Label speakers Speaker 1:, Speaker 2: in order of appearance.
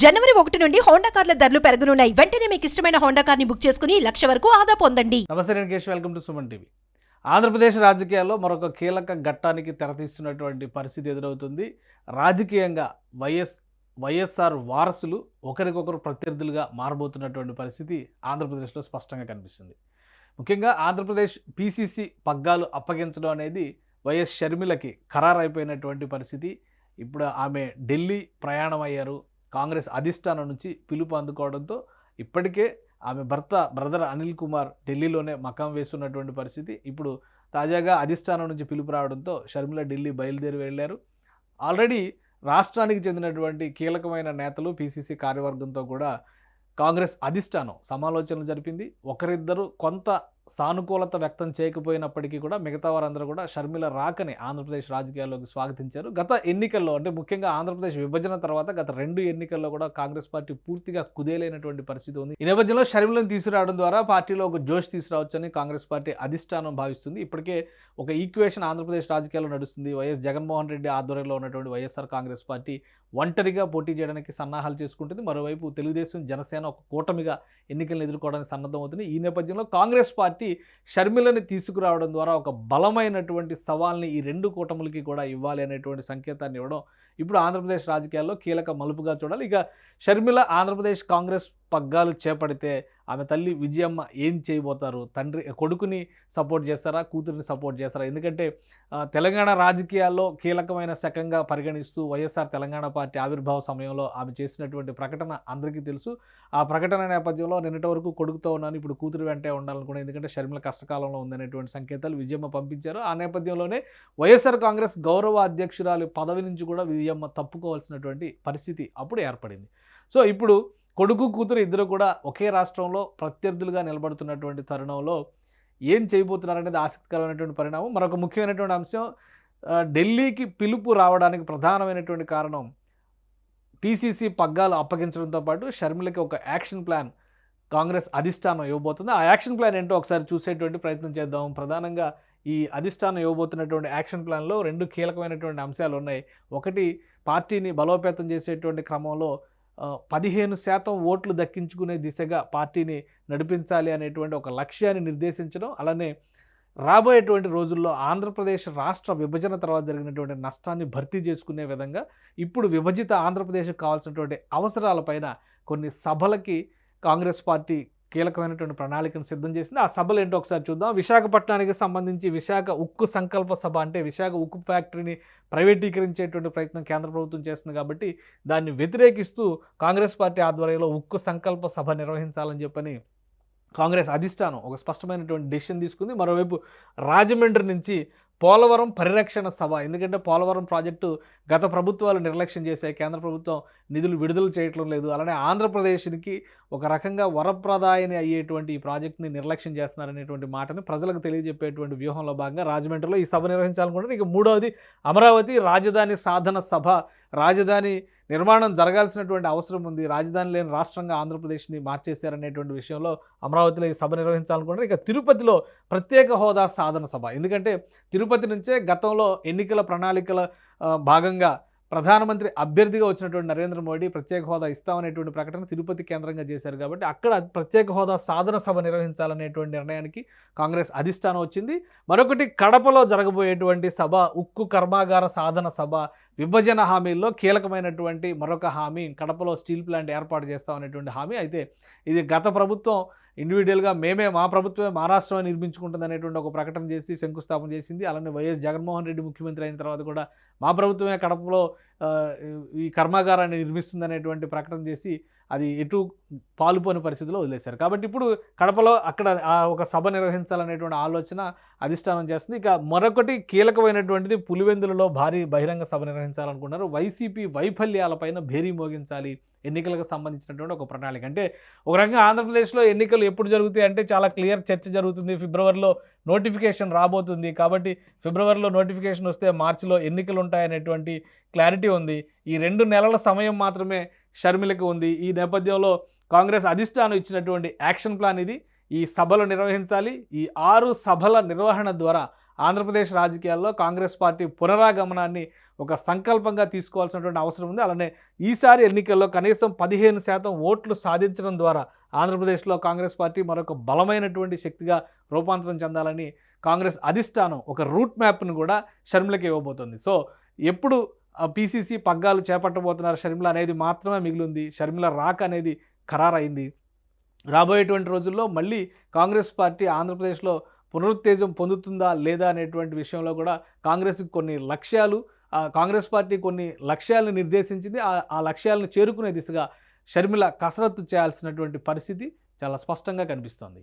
Speaker 1: జనవరి 1 నుండి హోండా కార్ల ధరలు పెరగనున్నాయి. వెంటనే మీకు ఇష్టమైన హోండా కార్ని బుక్ చేసుకుని 1,00,000 వరకు ఆదా పొందండి.
Speaker 2: నమస్తే, నేను Keshav. Welcome to Suman TV. Andhra Pradesh రాజకీయాల్లో మరొక కీలక ఘట్టానికి తెరతీస్తున్నటువంటి పరిస్థితి ఎదురవుతుంది. రాజకీయంగా వైఎస్ఆర్ వారసులు ఒకరికొకరు ప్రత్యర్థులుగా మారబోతున్నటువంటి పరిస్థితి ఆంధ్రప్రదేశ్లో స్పష్టంగా కనిపిస్తుంది. ముఖ్యంగా ఆంధ్రప్రదేశ్ పీసీసీ పగ్గాలు అప్పగించడం అనేది వైఎస్ షర్మిలకి ఖరారైపోయినటువంటి పరిస్థితి. ఇప్పుడు ఆమె ఢిల్లీ ప్రయాణం అయ్యారు. కాంగ్రెస్ అధిష్టానం నుంచి పిలుపు అందుకోవడంతో ఇప్పటికే ఆమె బ్రదర్ అనిల్ కుమార్ ఢిల్లీలోనే మకాం వేస్తున్నటువంటి పరిస్థితి. ఇప్పుడు తాజాగా అధిష్టానం నుంచి పిలుపు రావడంతో షర్మిల ఢిల్లీ బయలుదేరి వెళ్ళారు. ఆల్రెడీ రాష్ట్రానికి చెందినటువంటి కీలకమైన నేతలు పీసీసీ కార్యవర్గంతో కూడా కాంగ్రెస్ అధిష్టానం సమాలోచనలు జరిపింది. ఒకరిద్దరు కొంత సానుకూలత వ్యక్తం చేయకపోయినప్పటికీ కూడా మిగతా వారందరూ కూడా షర్మిల రాకని ఆంధ్రప్రదేశ్ రాజకీయాల్లోకి స్వాగతించారు. గత ఎన్నికల్లో అంటే ముఖ్యంగా ఆంధ్రప్రదేశ్ విభజన తర్వాత గత 2 ఎన్నికల్లో కూడా కాంగ్రెస్ పార్టీ పూర్తిగా కుదేలైనటువంటి పరిస్థితి ఉంది. ఈ నేపథ్యంలో షర్మిలను తీసుకురావడం ద్వారా పార్టీలో ఒక జోష్ తీసుకురావచ్చని కాంగ్రెస్ పార్టీ అధిష్టానం భావిస్తుంది. ఇప్పటికే ఒక ఈక్వేషన్ ఆంధ్రప్రదేశ్ రాజకీయాల్లో నడుస్తుంది. వైఎస్ జగన్మోహన్ రెడ్డి ఆధ్వర్యంలో ఉన్నటువంటి వైఎస్ఆర్ కాంగ్రెస్ పార్టీ ఒంటరిగా పోటీ చేయడానికి సన్నాహాలు చేసుకుంటుంది. మరోవైపు తెలుగుదేశం, జనసేన ఒక కూటమిగా ఎన్నికలను ఎదుర్కోవడానికి సన్నద్ధమవుతుంది. ఈ నేపథ్యంలో కాంగ్రెస్ పార్టీ షర్మిలని తీసుకురావడం ద్వారా ఒక బలమైనటువంటి సవాల్ని ఈ 2 కూటములకి కూడా ఇవ్వాలి అనేటువంటి సంకేతాన్ని ఇవ్వడం ఇప్పుడు ఆంధ్రప్రదేశ్ రాజకీయాల్లో కీలక మలుపుగా చూడాలి. ఇక షర్మిల ఆంధ్రప్రదేశ్ కాంగ్రెస్ పగ్గాలు చేపడితే ఆమె తల్లి విజయమ్మ ఏం చేయబోతారు? కొడుకుని సపోర్ట్ చేస్తారా, కూతురిని సపోర్ట్ చేస్తారా? ఎందుకంటే తెలంగాణ రాజకీయాల్లో కీలకమైన శకంగా పరిగణిస్తూ వైఎస్ఆర్ తెలంగాణ పార్టీ ఆవిర్భావ సమయంలో ఆమె చేసినటువంటి ప్రకటన అందరికీ తెలుసు. ఆ ప్రకటన నేపథ్యంలో నిన్నటి వరకు కొడుకుతో ఉన్నాను, ఇప్పుడు కూతురు వెంటే ఉండాలనుకున్నాను, ఎందుకంటే షర్మిల కష్టకాలంలో ఉందనేటువంటి సంకేతాలు విజయమ్మ పంపించారు. ఆ నేపథ్యంలోనే వైఎస్ఆర్ కాంగ్రెస్ గౌరవ అధ్యక్షురాలు పదవి నుంచి కూడా విజయమ్మ తప్పుకోవాల్సినటువంటి పరిస్థితి అప్పుడు ఏర్పడింది. సో ఇప్పుడు కొడుకు కూతురు ఇద్దరు కూడా ఒకే రాష్ట్రంలో ప్రత్యర్థులుగా నిలబడుతున్నటువంటి తరుణంలో ఏం చేయబోతున్నారనేది ఆసక్తికరమైనటువంటి పరిణామం. మరొక ముఖ్యమైనటువంటి అంశం, ఢిల్లీకి పిలుపు రావడానికి ప్రధానమైనటువంటి కారణం పీసీసీ పగ్గాలు అప్పగించడంతో పాటు షర్మిలకి ఒక యాక్షన్ ప్లాన్ కాంగ్రెస్ అధిష్టానం ఇవ్వబోతుంది. ఆ యాక్షన్ ప్లాన్ ఏంటో ఒకసారి చూసేటువంటి ప్రయత్నం చేద్దాం. ప్రధానంగా ఈ అధిష్టానం ఇవ్వబోతున్నటువంటి యాక్షన్ ప్లాన్లో 2 కీలకమైనటువంటి అంశాలు ఉన్నాయి. ఒకటి, పార్టీని బలోపేతం చేసేటువంటి క్రమంలో 15% ఓట్లు దక్కించుకునే దిశగా పార్టీని నడిపించాలి అనేటువంటి ఒక లక్ష్యాన్ని నిర్దేశించడం, అలానే రాబోయేటువంటి రోజుల్లో ఆంధ్రప్రదేశ్ రాష్ట్ర విభజన తర్వాత జరిగినటువంటి నష్టాన్ని భర్తీ చేసుకునే విధంగా ఇప్పుడు విభజిత ఆంధ్రప్రదేశ్కి కావాల్సినటువంటి అవసరాలపైన కొన్ని సభలకి కాంగ్రెస్ పార్టీ కీలకమైనటువంటి ప్రణాళికను సిద్ధం చేసింది. ఆ సభలు ఏంటో ఒకసారి చూద్దాం. విశాఖపట్నానికి సంబంధించి విశాఖ ఉక్కు సంకల్ప సభ, అంటే విశాఖ ఉక్కు ఫ్యాక్టరీని ప్రైవేటీకరించేటువంటి ప్రయత్నం కేంద్ర ప్రభుత్వం చేస్తుంది కాబట్టి దాన్ని వ్యతిరేకిస్తూ కాంగ్రెస్ పార్టీ ఆధ్వర్యంలో ఉక్కు సంకల్ప సభ నిర్వహించాలని చెప్పని కాంగ్రెస్ అధిష్టానం ఒక స్పష్టమైనటువంటి డెసిషన్ తీసుకుంది. మరోవైపు రాజమండ్రి నుంచి పోలవరం పరిరక్షణ సభ, ఎందుకంటే పోలవరం ప్రాజెక్టు గత ప్రభుత్వాలు నిర్లక్ష్యం చేశాయి, కేంద్ర ప్రభుత్వం నిధులు విడుదల చేయటం లేదు. అలానే ఆంధ్రప్రదేశ్కి ఒక రకంగా వరప్రదాయని అయ్యేటువంటి ఈ ప్రాజెక్టుని నిర్లక్ష్యం చేస్తున్నారనేటువంటి మాటని ప్రజలకు తెలియజెప్పేటువంటి వ్యూహంలో భాగంగా రాజమండ్రిలో ఈ సభ నిర్వహించాలనుకుంటున్నారు. ఇక మూడవది, అమరావతి రాజధాని సాధన సభ. రాజధాని నిర్మాణం జరగాల్సినటువంటి అవసరం ఉంది, రాజధాని లేని రాష్ట్రంగా ఆంధ్రప్రదేశ్ని మార్చేశారనేటువంటి విషయంలో అమరావతిలో ఈ సభ నిర్వహించాలనుకుంటున్నారు. ఇక తిరుపతిలో ప్రత్యేక హోదా సాధన సభ, ఎందుకంటే తిరుపతి నుంచే గతంలో ఎన్నికల ప్రణాళికల భాగంగా ప్రధానమంత్రి అభ్యర్థిగా వచ్చినటువంటి నరేంద్ర మోడీ ప్రత్యేక హోదా ఇస్తామనేటువంటి ప్రకటన తిరుపతి కేంద్రంగా చేశారు కాబట్టి అక్కడ ప్రత్యేక హోదా సాధన సభ నిర్వహించాలనేటువంటి నిర్ణయానికి కాంగ్రెస్ అధిష్టానం వచ్చింది. మరొకటి, కడపలో జరగబోయేటువంటి సభ ఉక్కు కర్మాగార సాధన సభ. విభజన హామీల్లో కీలకమైనటువంటి మరొక హామీ కడపలో స్టీల్ ప్లాంట్ ఏర్పాటు చేస్తామనేటువంటి హామీ. అయితే ఇది గత ప్రభుత్వం ఇండివిజువల్గా మా ప్రభుత్వమే మా రాష్ట్రమే నిర్మించుకుంటుంది అనేటువంటి ఒక ప్రకటన చేసి శంకుస్థాపన చేసింది. అలానే వైఎస్ జగన్మోహన్ రెడ్డి ముఖ్యమంత్రి అయిన తర్వాత కూడా మా ప్రభుత్వమే కడపలో ఈ కర్మాగారాన్ని నిర్మిస్తుంది అనేటువంటి ప్రకటన చేసి అది ఎటు పాలుపోని పరిస్థితిలో వదిలేశారు. కాబట్టి ఇప్పుడు కడపలో అక్కడ ఒక సభ నిర్వహించాలనేటువంటి ఆలోచన అధిష్టానం చేస్తుంది. ఇక మరొకటి కీలకమైనటువంటిది, పులివెందులలో భారీ బహిరంగ సభ నిర్వహించాలనుకున్నారు. వైసీపీ వైఫల్యాలపైన భేరీ మోగించాలి ఎన్నికలకు సంబంధించినటువంటి ఒక ప్రణాళిక. అంటే ఒక రకంగా ఆంధ్రప్రదేశ్లో ఎన్నికలు ఎప్పుడు జరుగుతాయి అంటే చాలా క్లియర్ చర్చ జరుగుతుంది. ఫిబ్రవరిలో నోటిఫికేషన్ రాబోతుంది కాబట్టి ఫిబ్రవరిలో నోటిఫికేషన్ వస్తే మార్చిలో ఎన్నికలు ఉంటాయనేటువంటి క్లారిటీ ఉంది. ఈ 2 నెలల సమయం మాత్రమే షర్మిలకు ఉంది. ఈ నేపథ్యంలో కాంగ్రెస్ అధిష్టానం ఇచ్చినటువంటి యాక్షన్ ప్లాన్ ఇది. ఈ సభలు నిర్వహించాలి. ఈ 6 సభల నిర్వహణ ద్వారా ఆంధ్రప్రదేశ్ రాజకీయాల్లో కాంగ్రెస్ పార్టీ పునరాగమనాన్ని ఒక సంకల్పంగా తీసుకోవాల్సినటువంటి అవసరం ఉంది. అలానే ఈసారి ఎన్నికల్లో కనీసం 15% ఓట్లు సాధించడం ద్వారా ఆంధ్రప్రదేశ్లో కాంగ్రెస్ పార్టీ మరొక బలమైనటువంటి శక్తిగా రూపాంతరం చెందాలని కాంగ్రెస్ అధిష్టానం ఒక రూట్ మ్యాప్ను కూడా షర్మిలకి ఇవ్వబోతుంది. సో ఎప్పుడు పీసీసీ పగ్గాలు చేపట్టబోతున్నారు షర్మిల అనేది మాత్రమే మిగిలింది. షర్మిల రాక అనేది ఖరారైంది. రాబోయేటువంటి రోజుల్లో మళ్ళీ కాంగ్రెస్ పార్టీ ఆంధ్రప్రదేశ్లో పునరుత్తేజం పొందుతుందా లేదా అనేటువంటి విషయంలో కూడా కాంగ్రెస్కి కొన్ని లక్ష్యాలు, కాంగ్రెస్ పార్టీ కొన్ని లక్ష్యాలను నిర్దేశించింది. ఆ లక్ష్యాలను చేరుకునే దిశగా షర్మిల కసరత్తు చేయాల్సినటువంటి పరిస్థితి చాలా స్పష్టంగా కనిపిస్తోంది.